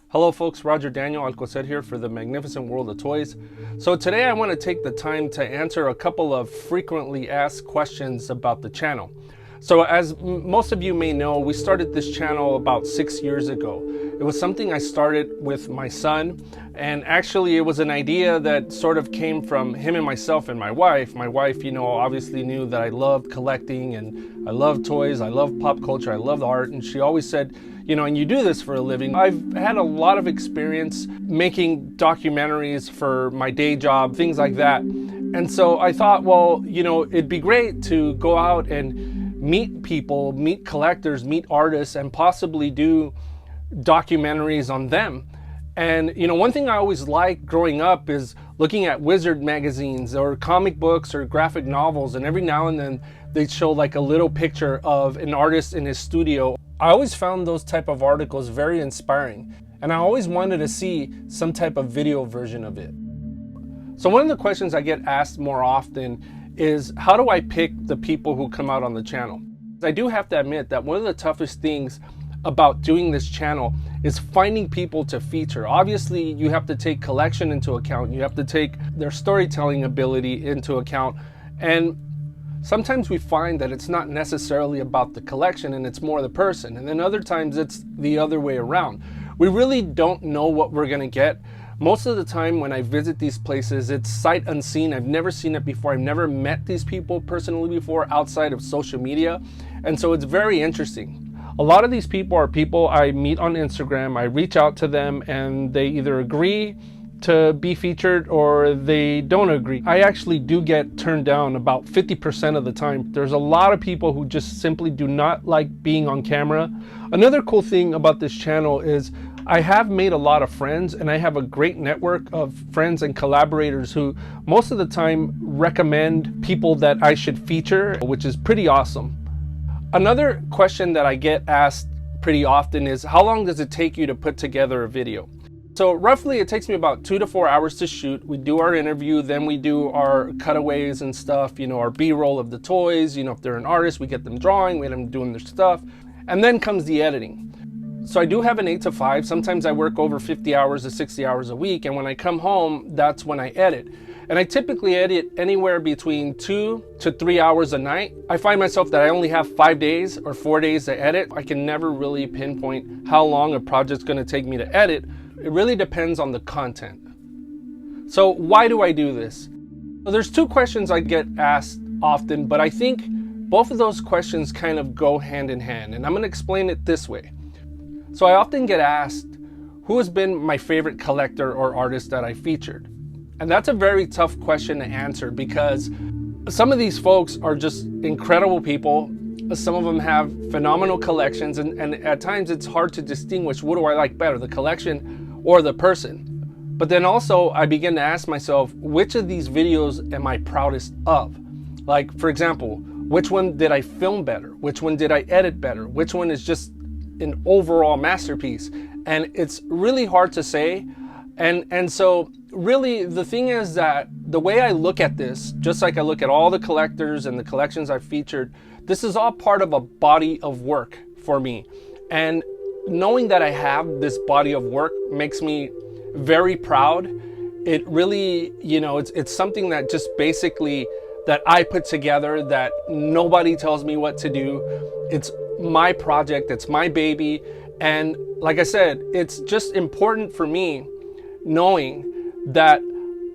Hello folks, Roger Daniel Alcocer here for the Magnificent World of Toys. So today I want to take the time to answer a couple of frequently asked questions about the channel. So as most of you may know, we started this channel about 6 years ago. It was something I started with my son, and actually it was an idea that sort of came from him and myself and my wife. My wife, obviously knew that I loved collecting and I love toys, I love pop culture, I love art, and she always said, and you do this for a living. I've had a lot of experience making documentaries for my day job, things like that. And so I thought, well, it'd be great to go out and meet people, meet collectors, meet artists, and possibly do documentaries on them. And one thing I always liked growing up is looking at Wizard magazines or comic books or graphic novels, and every now and then they'd show like a little picture of an artist in his studio. I always found those type of articles very inspiring, and I always wanted to see some type of video version of it. So one of the questions I get asked more often is, how do I pick the people who come out on the channel? I do have to admit that one of the toughest things about doing this channel is finding people to feature. Obviously, you have to take collection into account, you have to take their storytelling ability into account, and sometimes we find that it's not necessarily about the collection and it's more the person. And then other times it's the other way around. We really don't know what we're gonna get. Most of the time when I visit these places, it's sight unseen. I've never seen it before. I've never met these people personally before outside of social media. And so it's very interesting. A lot of these people are people I meet on Instagram. I reach out to them and they either agree to be featured or they don't agree. I actually do get turned down about 50% of the time. There's a lot of people who just simply do not like being on camera. Another cool thing about this channel is I have made a lot of friends, and I have a great network of friends and collaborators who most of the time recommend people that I should feature, which is pretty awesome. Another question that I get asked pretty often is, how long does it take you to put together a video? So roughly it takes me about 2 to 4 hours to shoot. We do our interview, then we do our cutaways and stuff, our B-roll of the toys. If they're an artist, we get them drawing, we get them doing their stuff. And then comes the editing. So I do have an 8 to 5. Sometimes I work over 50 hours to 60 hours a week. And when I come home, that's when I edit. And I typically edit anywhere between 2 to 3 hours a night. I find myself that I only have 5 days or 4 days to edit. I can never really pinpoint how long a project's gonna take me to edit. It really depends on the content. So why do I do this? Well, there's 2 questions I get asked often, but I think both of those questions kind of go hand in hand. And I'm gonna explain it this way. So I often get asked, who has been my favorite collector or artist that I featured? And that's a very tough question to answer because some of these folks are just incredible people. Some of them have phenomenal collections, and at times it's hard to distinguish, what do I like better, the collection or the person? But then also I begin to ask myself, which of these videos am I proudest of? Like, for example, which one did I film better? Which one did I edit better? Which one is just an overall masterpiece? And it's really hard to say. And so really the thing is that the way I look at this, just like I look at all the collectors and the collections I've featured, this is all part of a body of work for me. And knowing that I have this body of work makes me very proud. It really, it's something that just basically that I put together, that nobody tells me what to do. It's my project, it's my baby. And like I said, it's just important for me knowing that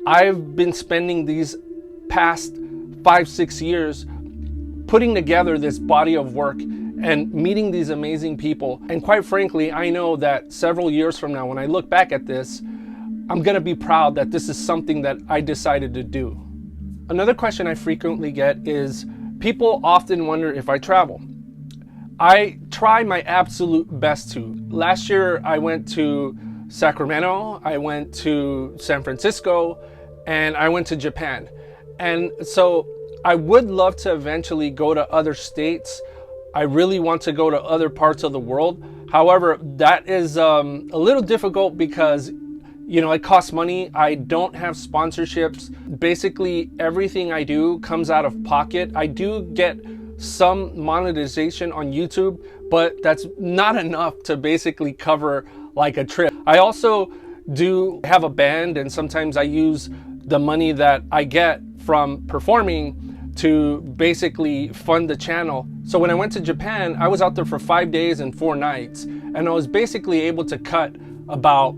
I've been spending these past 5-6 years putting together this body of work and meeting these amazing people. And quite frankly, I know that several years from now, when I look back at this, I'm gonna be proud that this is something that I decided to do. Another question I frequently get is, people often wonder if I travel. I try my absolute best to. Last year, I went to Sacramento, I went to San Francisco, and I went to Japan. And so I would love to eventually go to other states. I really want to go to other parts of the world. However, that is a little difficult because it costs money. I don't have sponsorships. Basically, everything I do comes out of pocket. I do get some monetization on YouTube, but that's not enough to basically cover like a trip. I also do have a band, and sometimes I use the money that I get from performing to basically fund the channel. So when I went to Japan, I was out there for 5 days and 4 nights, and I was basically able to cut about,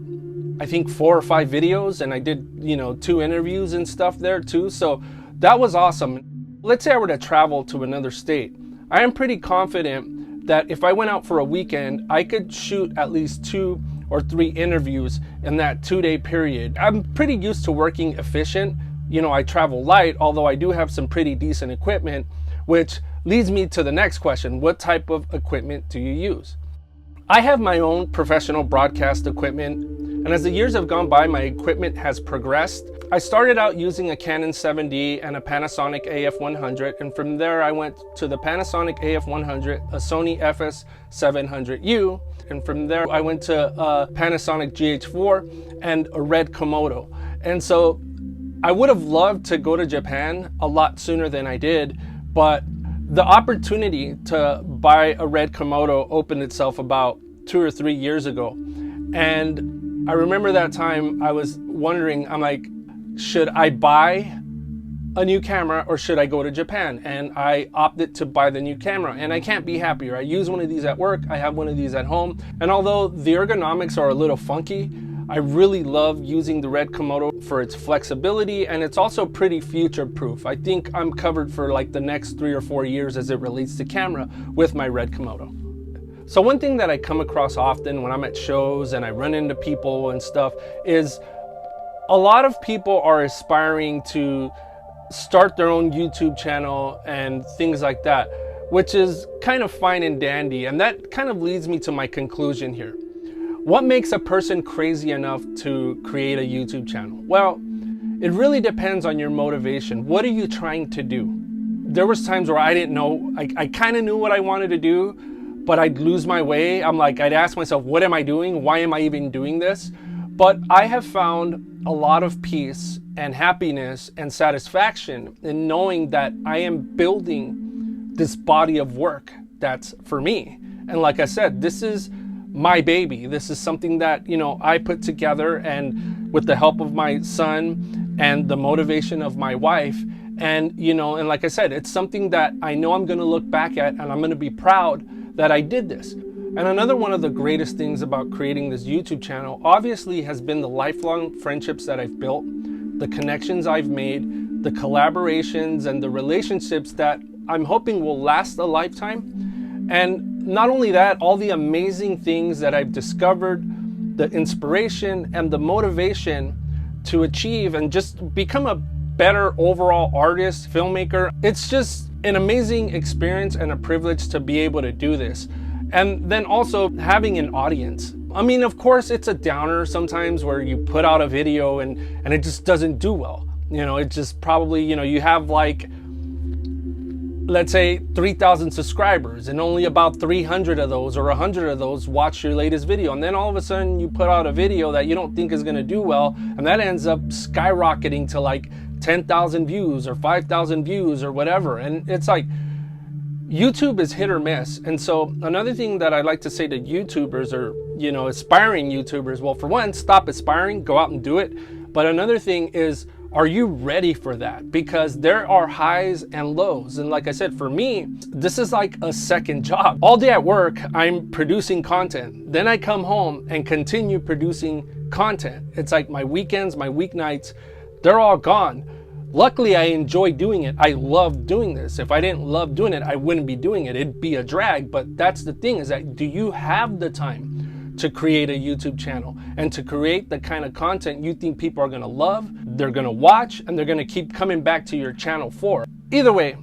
I think, 4 or 5 videos, and I did, 2 interviews and stuff there too. So that was awesome. Let's say I were to travel to another state. I am pretty confident that if I went out for a weekend, I could shoot at least 2 or 3 interviews in that 2-day period. I'm pretty used to working efficient. I travel light, although I do have some pretty decent equipment, which leads me to the next question. What type of equipment do you use? I have my own professional broadcast equipment, and as the years have gone by, my equipment has progressed. I started out using a Canon 7D and a Panasonic AF100, and from there I went to the Panasonic AF100, a Sony FS700U, and from there I went to a Panasonic GH4 and a Red Komodo. And so I would have loved to go to Japan a lot sooner than I did, but the opportunity to buy a Red Komodo opened itself about 2 or 3 years ago. And I remember that time I was wondering, I'm like, should I buy a new camera or should I go to Japan? And I opted to buy the new camera, and I can't be happier. I use one of these at work, I have one of these at home, and although the ergonomics are a little funky, I really love using the Red Komodo for its flexibility, and it's also pretty future proof. I think I'm covered for like the next 3 or 4 years as it relates to camera with my Red Komodo. So one thing that I come across often when I'm at shows and I run into people and stuff is a lot of people are aspiring to start their own YouTube channel and things like that, which is kind of fine and dandy. And that kind of leads me to my conclusion here. What makes a person crazy enough to create a YouTube channel? Well, it really depends on your motivation. What are you trying to do? There was times where I didn't know, I kind of knew what I wanted to do, but I'd lose my way. I'd ask myself, what am I doing? Why am I even doing this? But I have found a lot of peace and happiness and satisfaction in knowing that I am building this body of work that's for me. And like I said, this is my baby. This is something that, I put together, and with the help of my son and the motivation of my wife. And, and like I said, it's something that I know I'm going to look back at and I'm going to be proud that I did this. And another one of the greatest things about creating this YouTube channel obviously has been the lifelong friendships that I've built, the connections I've made, the collaborations and the relationships that I'm hoping will last a lifetime. And not only that, all the amazing things that I've discovered, the inspiration and the motivation to achieve and just become a better overall artist, filmmaker. It's just an amazing experience and a privilege to be able to do this. And then also having an audience. I mean, of course, it's a downer sometimes where you put out a video and it just doesn't do well. It just probably, you have like, let's say 3,000 subscribers and only about 300 of those or 100 of those watch your latest video. And then all of a sudden you put out a video that you don't think is going to do well, and that ends up skyrocketing to like 10,000 views or 5,000 views or whatever. And it's like, YouTube is hit or miss. And so another thing that I like to say to YouTubers or, aspiring YouTubers, well, for one, stop aspiring, go out and do it. But another thing is, are you ready for that? Because there are highs and lows. And like I said, for me, this is like a second job. All day at work, I'm producing content. Then I come home and continue producing content. It's like my weekends, my weeknights, they're all gone. Luckily, I enjoy doing it. I love doing this. If I didn't love doing it, I wouldn't be doing it. It'd be a drag. But that's the thing, is that do you have the time to create a YouTube channel and to create the kind of content you think people are going to love, they're going to watch, and they're going to keep coming back to your channel for? Either way,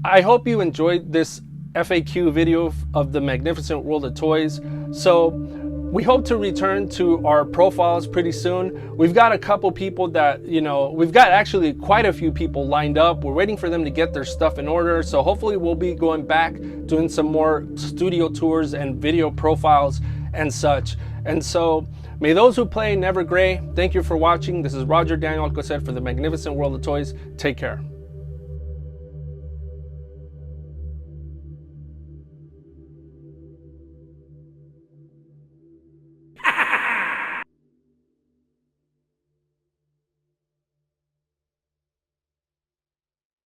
I hope you enjoyed this FAQ video of the magnificent world of toys. So we hope to return to our profiles pretty soon. We've got a couple people that, we've got actually quite a few people lined up. We're waiting for them to get their stuff in order. So hopefully we'll be going back, doing some more studio tours and video profiles and such. And so may those who play never gray. Thank you for watching. This is Roger Daniel Alcocer for the magnificent world of toys. Take care.